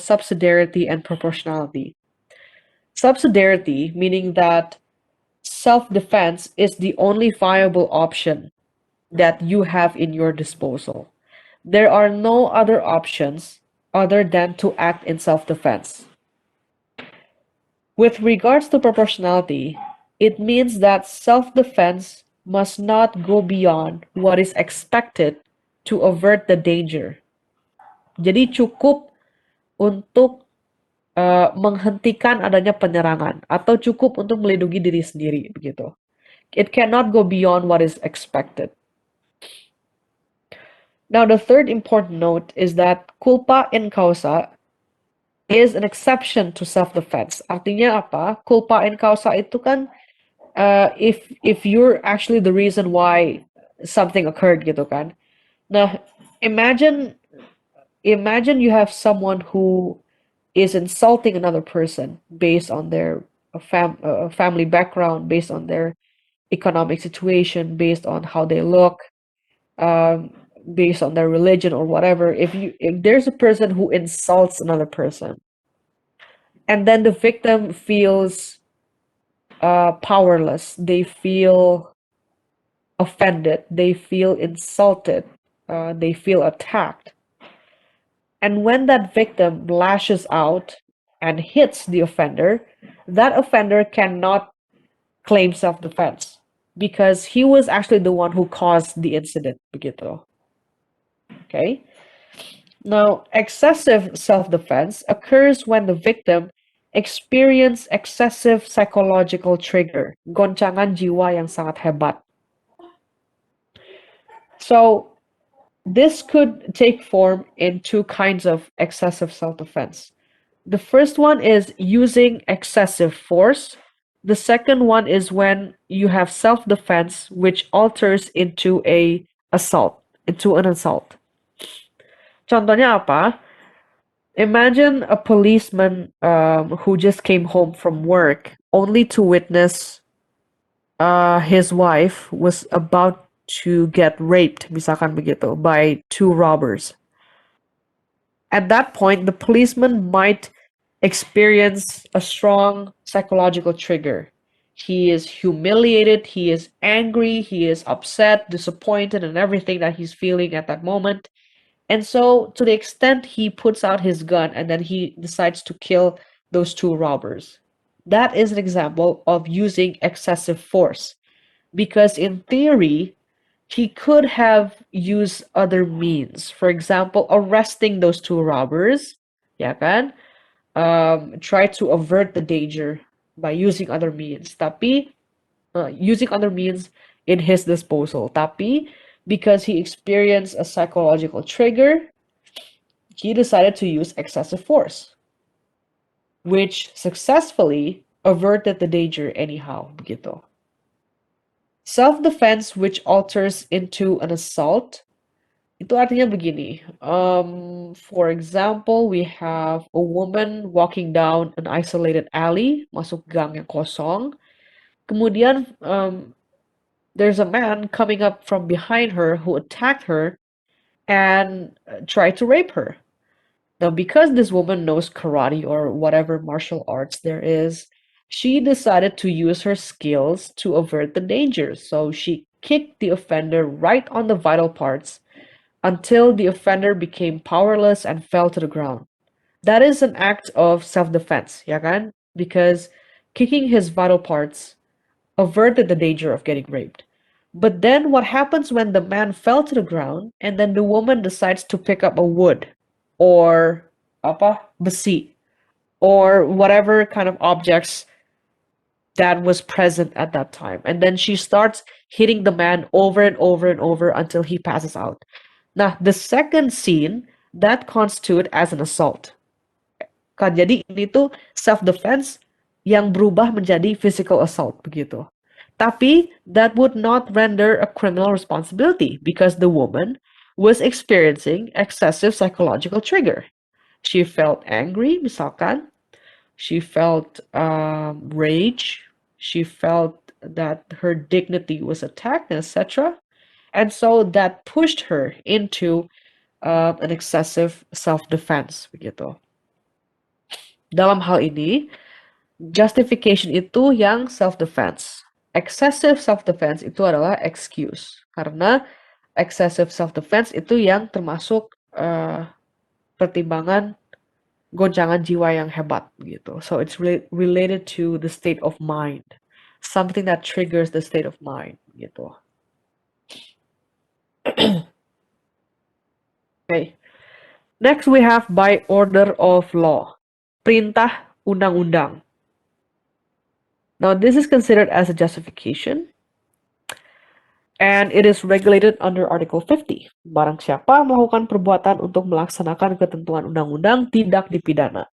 subsidiarity and proportionality. Subsidiarity, meaning that self-defense is the only viable option that you have in your disposal. There are no other options other than to act in self-defense. With regards to proportionality, it means that self-defense must not go beyond what is expected to avert the danger. Jadi cukup untuk menghentikan adanya penyerangan atau cukup untuk melindungi diri sendiri begitu. It cannot go beyond what is expected. Now, the third important note is that culpa in causa is an exception to self-defense. Artinya apa? Culpa in causa itu kan if you're actually the reason why something occurred gitu kan. Nah, imagine you have someone who is insulting another person based on their family background, based on their economic situation, based on how they look, um, based on their religion or whatever. If there's a person who insults another person, and then the victim feels powerless, they feel offended, they feel insulted, they feel attacked. And when that victim lashes out and hits the offender, that offender cannot claim self-defense because he was actually the one who caused the incident. Begitu. Okay? Now, excessive self-defense occurs when the victim experience excessive psychological trigger, goncangan jiwa yang sangat hebat. So, this could take form in two kinds of excessive self-defense. The first one is using excessive force. The second one is when you have self-defense which alters into an assault. Contohnya apa? Imagine a policeman who just came home from work only to witness his wife was about to get raped, misalkan begitu, by two robbers. At that point, the policeman might experience a strong psychological trigger. He is humiliated, he is angry, he is upset, disappointed, and everything that he's feeling at that moment. And so, to the extent he puts out his gun and then he decides to kill those two robbers, that is an example of using excessive force. Because in theory, he could have used other means. For example, arresting those two robbers, ya kan? Try to avert the danger by using other means. Tapi, using other means in his disposal. Tapi, because he experienced a psychological trigger, he decided to use excessive force, which successfully averted the danger anyhow. Begitu. Self-defense which alters into an assault, itu artinya begini. For example, we have a woman walking down an isolated alley, masuk gang yang kosong. Kemudian, there's a man coming up from behind her who attacked her and tried to rape her. Now, because this woman knows karate or whatever martial arts there is, she decided to use her skills to avert the danger. So she kicked the offender right on the vital parts until the offender became powerless and fell to the ground. That is an act of self-defense, ya kan? Because kicking his vital parts averted the danger of getting raped. But then what happens when the man fell to the ground and then the woman decides to pick up a wood or apa besi or whatever kind of objects that was present at that time, and then she starts hitting the man over and over and over until he passes out. Now, the second scene that constitute as an assault. Jadi ini tuh self-defense yang berubah menjadi physical assault begitu. Tapi that would not render a criminal responsibility because the woman was experiencing excessive psychological trigger. She felt angry, misalkan. She felt rage. She felt that her dignity was attacked, etc. And so that pushed her into an excessive self-defense begitu. Dalam hal ini, justification itu yang self-defense. Excessive self-defense itu adalah excuse. Karena excessive self-defense itu yang termasuk pertimbangan goncangan jiwa yang hebat gitu. So it's related to the state of mind. Something that triggers the state of mind gitu. Okay. Next we have by order of law. Perintah undang-undang. Now this is considered as a justification and it is regulated under Article 50. Barang siapa melakukan perbuatan untuk melaksanakan ketentuan undang-undang tidak dipidana.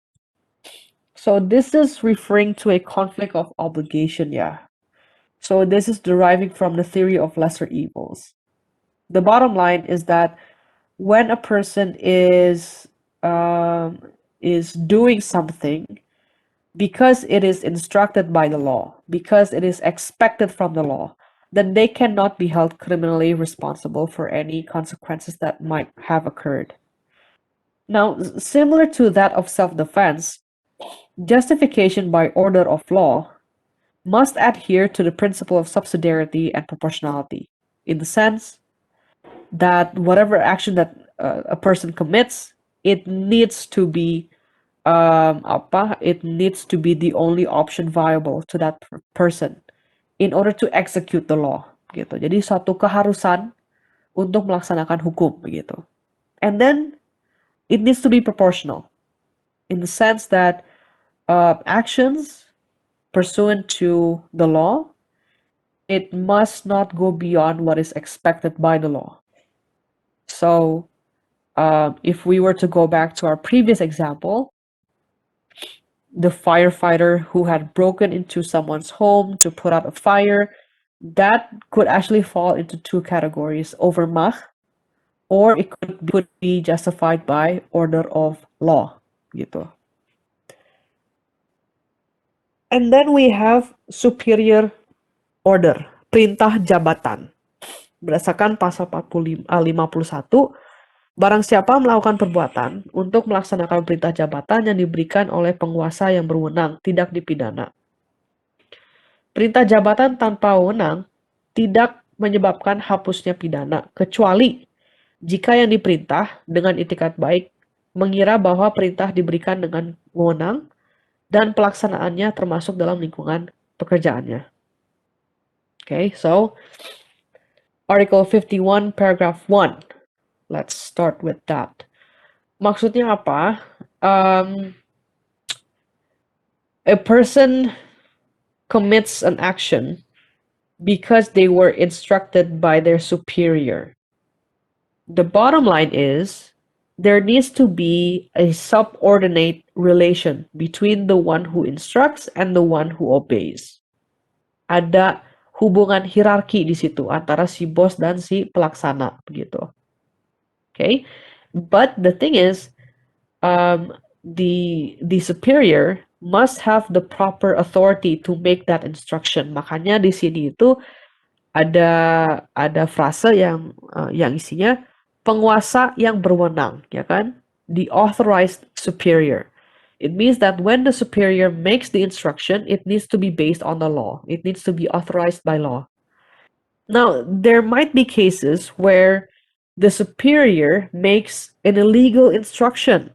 So this is referring to a conflict of obligation, yeah. So this is deriving from the theory of lesser evils. The bottom line is that when a person is doing something because it is instructed by the law, because it is expected from the law, then they cannot be held criminally responsible for any consequences that might have occurred. Now, similar to that of self-defense, justification by order of law must adhere to the principle of subsidiarity and proportionality, in the sense that whatever action that a person commits, it needs to be it needs to be the only option viable to that person in order to execute the law gitu. Jadi suatu keharusan untuk melaksanakan hukum begitu. And then it needs to be proportional in the sense that actions pursuant to the law, it must not go beyond what is expected by the law. So if we were to go back to our previous example, the firefighter who had broken into someone's home to put out a fire, that could actually fall into two categories, overmach, or it could be justified by order of law. Gitu. And then we have superior order, perintah jabatan. Berdasarkan pasal 51, barang siapa melakukan perbuatan untuk melaksanakan perintah jabatan yang diberikan oleh penguasa yang berwenang tidak dipidana. Perintah jabatan tanpa wewenang tidak menyebabkan hapusnya pidana, kecuali jika yang diperintah dengan itikat baik mengira bahwa perintah diberikan dengan wewenang dan pelaksanaannya termasuk dalam lingkungan pekerjaannya. Okay, so Article 51, Paragraph 1. Let's start with that. Maksudnya apa? A person commits an action because they were instructed by their superior. The bottom line is there needs to be a subordinate relation between the one who instructs and the one who obeys. Ada hubungan hierarki di situ antara si bos dan si pelaksana begitu. Okay? But the thing is, the superior must have the proper authority to make that instruction. Makanya di sini itu ada frase yang isinya penguasa yang berwenang, ya kan? The authorized superior. It means that when the superior makes the instruction, it needs to be based on the law. It needs to be authorized by law. Now, there might be cases where the superior makes an illegal instruction.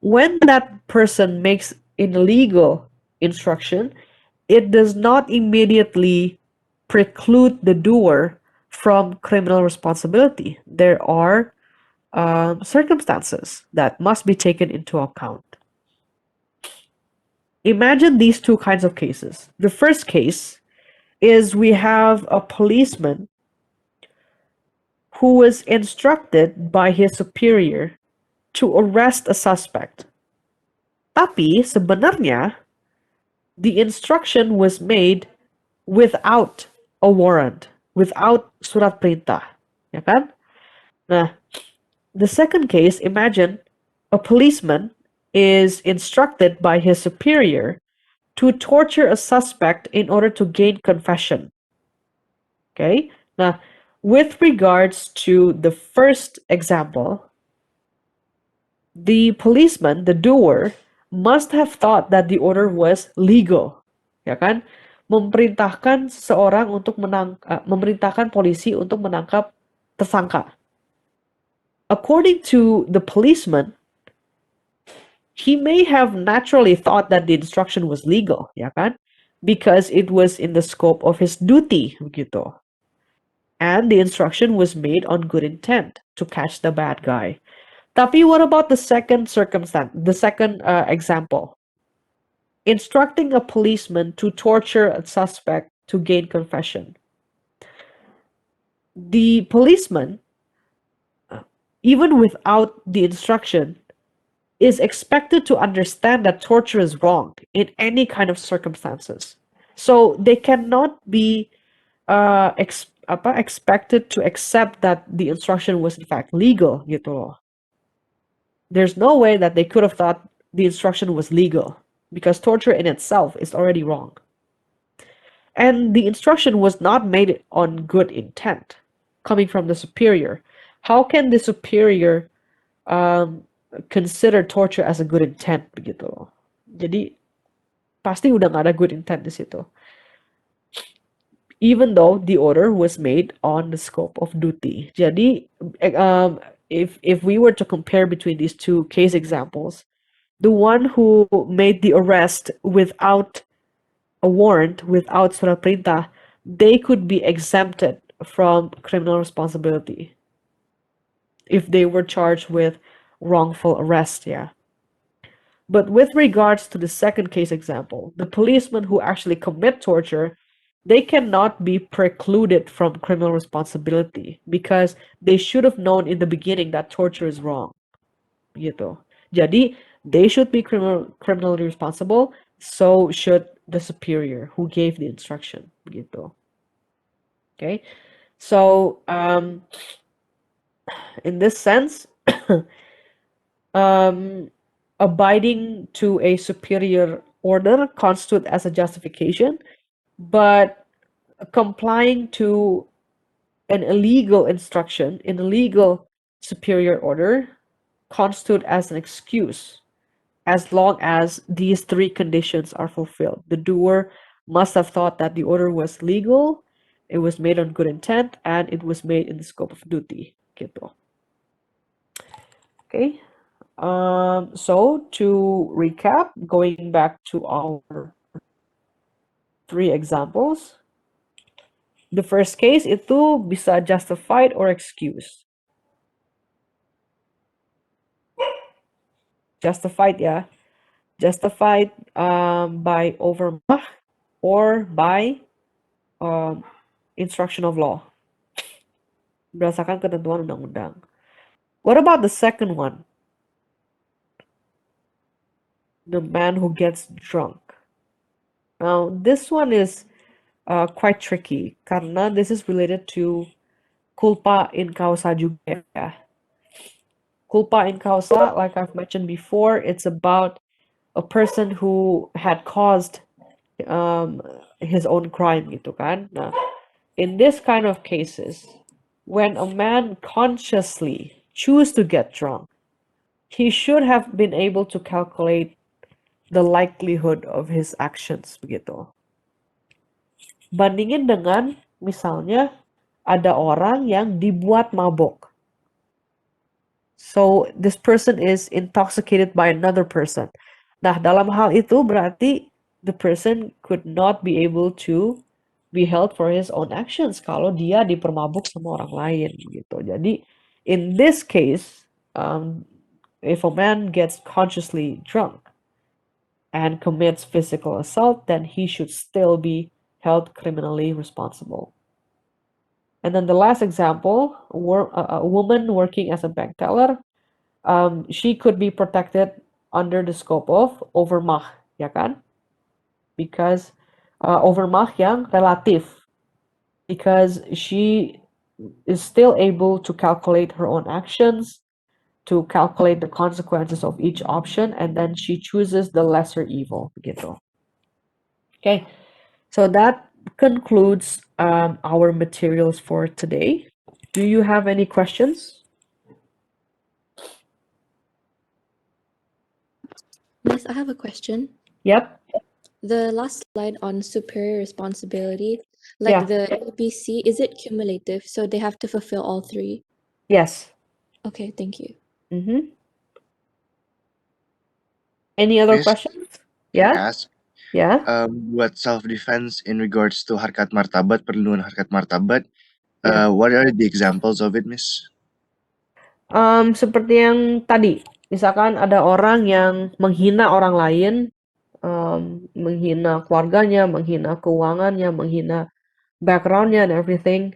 When that person makes an illegal instruction, it does not immediately preclude the doer from criminal responsibility. There are circumstances that must be taken into account. Imagine these two kinds of cases. The first case is we have a policeman who was instructed by his superior to arrest a suspect. Tapi sebenarnya the instruction was made without a warrant, without surat perintah, ya kan? Nah, the second case, imagine a policeman is instructed by his superior to torture a suspect in order to gain confession. Okay? Now, with regards to the first example, The policeman, the doer, must have thought that the order was legal, ya kan? Memerintahkan seseorang untuk memerintahkan polisi untuk menangkap tersangka. According to the policeman, he may have naturally thought that the instruction was legal, ya kan? Because it was in the scope of his duty, begitu. And the instruction was made on good intent to catch the bad guy. Tapi what about the second circumstance, the second example? Instructing a policeman to torture a suspect to gain confession. The policeman, even without the instruction, is expected to understand that torture is wrong in any kind of circumstances. So they cannot be expected to accept that the instruction was in fact legal gitu loh. There's no way that they could have thought the instruction was legal because torture in itself is already wrong. And the instruction was not made on good intent coming from the superior. How can the superior um, consider torture as a good intent begitu loh. Jadi pasti udah nggak ada good intent di situ. Even though the order was made on the scope of duty. Jadi if we were to compare between these two case examples, the one who made the arrest without a warrant, without surat perintah, they could be exempted from criminal responsibility if they were charged with wrongful arrest, yeah. But with regards to the second case example, the policemen who actually commit torture, they cannot be precluded from criminal responsibility because they should have known in the beginning that torture is wrong. Gitu. Jadi, they should be criminally responsible, so should the superior who gave the instruction. Gitu. Okay? So, in this sense, abiding to a superior order constitute as a justification, but complying to an illegal instruction in a legal superior order constitute as an excuse as long as these three conditions are fulfilled. The doer must have thought that the order was legal, it was made on good intent, and it was made in the scope of duty. Gitu. Okay. So to recap, going back to our three examples, the first case itu bisa justified or excused. Justified ya, justified by overmah or by instruction of law berdasarkan ketentuan undang-undang. What about the second one? The man who gets drunk. Now this one is quite tricky karena this is related to culpa in causa juga ya. Culpa in causa, like I've mentioned before, it's about a person who had caused his own crime gitu kan. Nah, in this kind of cases, when a man consciously choose to get drunk, he should have been able to calculate the likelihood of his actions begitu. Bandingin dengan misalnya ada orang yang dibuat mabok. So this person is intoxicated by another person. Nah, dalam hal itu berarti the person could not be able to be held for his own actions kalau dia dipermabuk sama orang lain gitu. Jadi in this case, if a man gets consciously drunk and commits physical assault, then he should still be held criminally responsible. And then the last example, a woman working as a bank teller, she could be protected under the scope of overmah, ya kan? Because overmah yang relatif, because she is still able to calculate her own actions, to calculate the consequences of each option, and then she chooses the lesser evil, gitu. Okay, so that concludes our materials for today. Do you have any questions? Miss, I have a question. Yep. The last slide on superior responsibility, like Yeah. the APC, is it cumulative? So they have to fulfill all three? Yes. Okay, thank you. Mm-hmm. Any other Miss, questions? can Yeah. I ask, Yeah. buat self defense in regards to harkat martabat, perlindungan harkat martabat, Yeah. what are the examples of it, Miss? Seperti yang tadi, misalkan ada orang yang menghina orang lain, menghina keluarganya, menghina keuangannya, menghina backgroundnya and everything,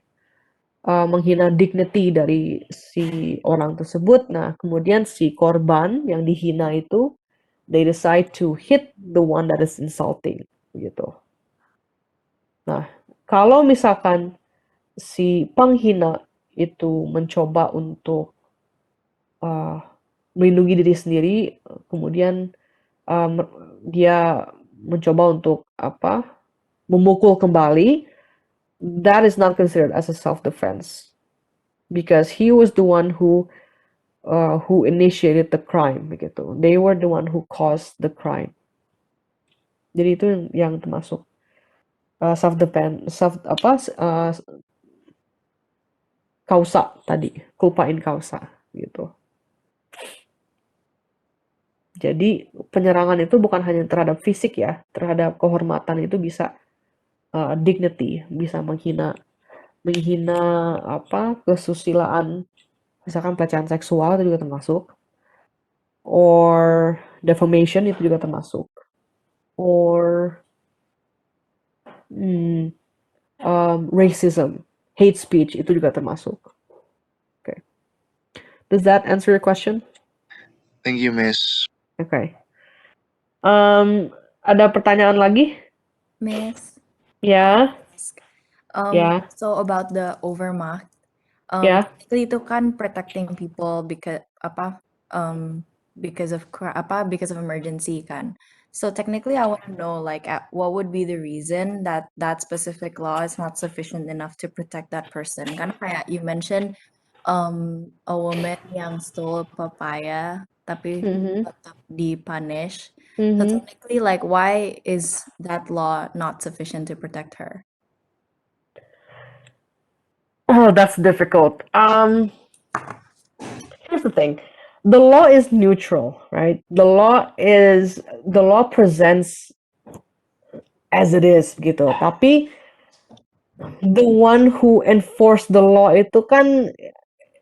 menghina dignity dari si orang tersebut. Nah, kemudian si korban yang dihina itu, they decide to hit the one that is insulting, gitu. Nah, kalau misalkan si penghina itu mencoba untuk uh, melindungi diri sendiri, kemudian um, dia mencoba untuk memukul kembali, that is not considered as a self defense because he was the one who initiated the crime begitu. They were the one who caused the crime. Jadi itu yang termasuk self defense, kausa tadi, culpa in causa gitu. Jadi penyerangan itu bukan hanya terhadap fisik ya, terhadap kehormatan itu bisa dignity, bisa menghina menghina kesusilaan, misalkan pelecehan seksual itu juga termasuk, or defamation itu juga termasuk, or hmm, racism, hate speech itu juga termasuk. Okay. Does that answer your question? Thank you, Miss. Okay. Ada pertanyaan lagi? Miss, Ya, ya, so about the overmark, ya. itu kan protecting people because of because of emergency kan. So technically, I want to know like what would be the reason that that specific law is not sufficient enough to protect that person? Kan kayak you mentioned, a woman yang stole papaya tapi Mhm, tetap dipunish. So mhm. technically, like, why is that law not sufficient to protect her? Oh, that's difficult. Here's the thing. The law is neutral, right? The law presents as it is gitu. Tapi the one who enforce the law itu kan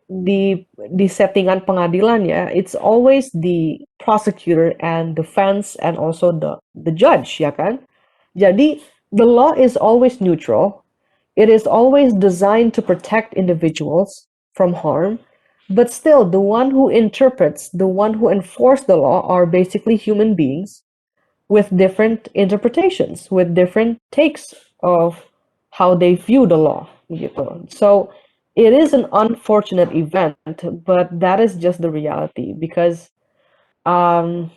di settingan pengadilan ya, it's always the prosecutor and defense and also the judge ya kan. Jadi the law is always neutral. It is always designed to protect individuals from harm, but still the one who interprets, the one who enforce the law are basically human beings with different interpretations, with different takes of how they view the law gitu. So it is an unfortunate event, but that is just the reality because um,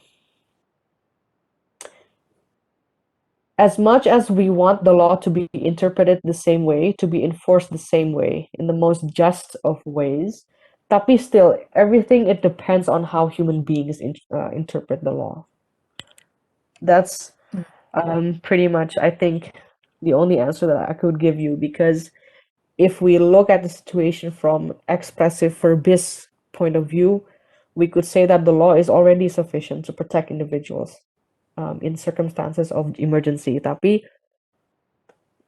as much as we want the law to be interpreted the same way, to be enforced the same way, in the most just of ways, tapi still, everything it depends on how human beings interpret the law. That's pretty much, I think, the only answer that I could give you because if we look at the situation from expressive verbis point of view, we could say that the law is already sufficient to protect individuals in circumstances of emergency. Tapi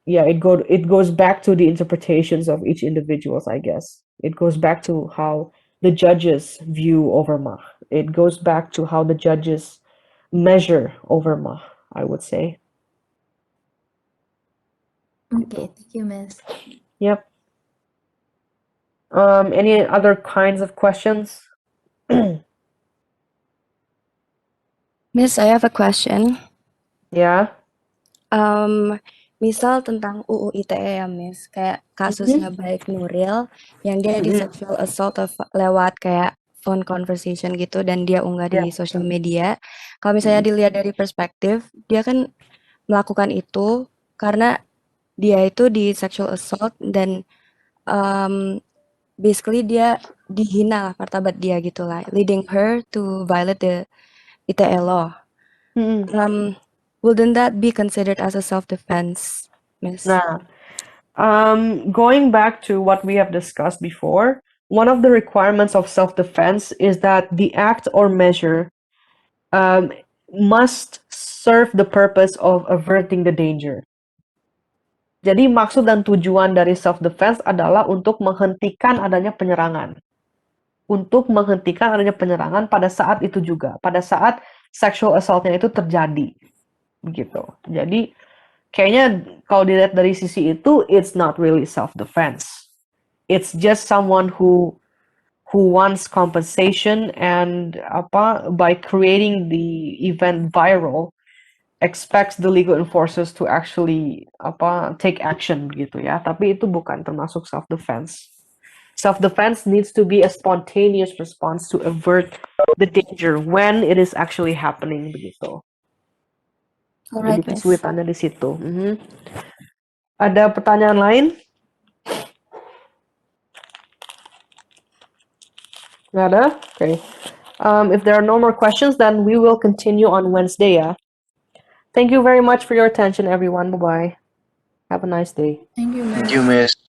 yeah, it goes back to the interpretations of each individuals, I guess. It goes back to how the judges view overmach. It goes back to how the judges measure overmach, I would say. Okay, thank you, Miss. Yep. Any other kinds of questions? Miss, I have a question. Yeah. Misal tentang UU ITE ya, Miss. Kayak Mhm. kasusnya Baik Nuril yang dia di Mhm. sexual assault lewat kayak phone conversation gitu dan dia unggah Yeah. di sosial media. Kalau misalnya Mhm. dilihat dari perspektif, dia kan melakukan itu karena dia itu di sexual assault dan basically dia dihina lah martabat dia gitu lah, leading her to violate the ITE law. Mm-mm. Wouldn't that be considered as a self-defense, Miss? Nah. Going back to what we have discussed before, one of the requirements of self-defense is that the act or measure um, must serve the purpose of averting the danger. Jadi maksud dan tujuan dari self-defense adalah untuk menghentikan adanya penyerangan. Untuk menghentikan adanya penyerangan pada saat itu juga, pada saat sexual assault-nya itu terjadi. Begitu. Jadi kayaknya kalau dilihat dari sisi itu, it's not really self-defense. It's just someone who wants compensation and by creating the event viral expects the legal enforcers to actually take action gitu ya. Tapi itu bukan termasuk self defense. Self defense needs to be a spontaneous response to avert the danger when it is actually happening begitu. Jadi Alright, Miss. kesulitannya di situ. Ada pertanyaan lain? Nggak ada? Okay. If there are no more questions, then we will continue on Wednesday, yeah? Thank you very much for your attention, everyone. Bye-bye. Have a nice day. Thank you, Thank you, Miss. Miss.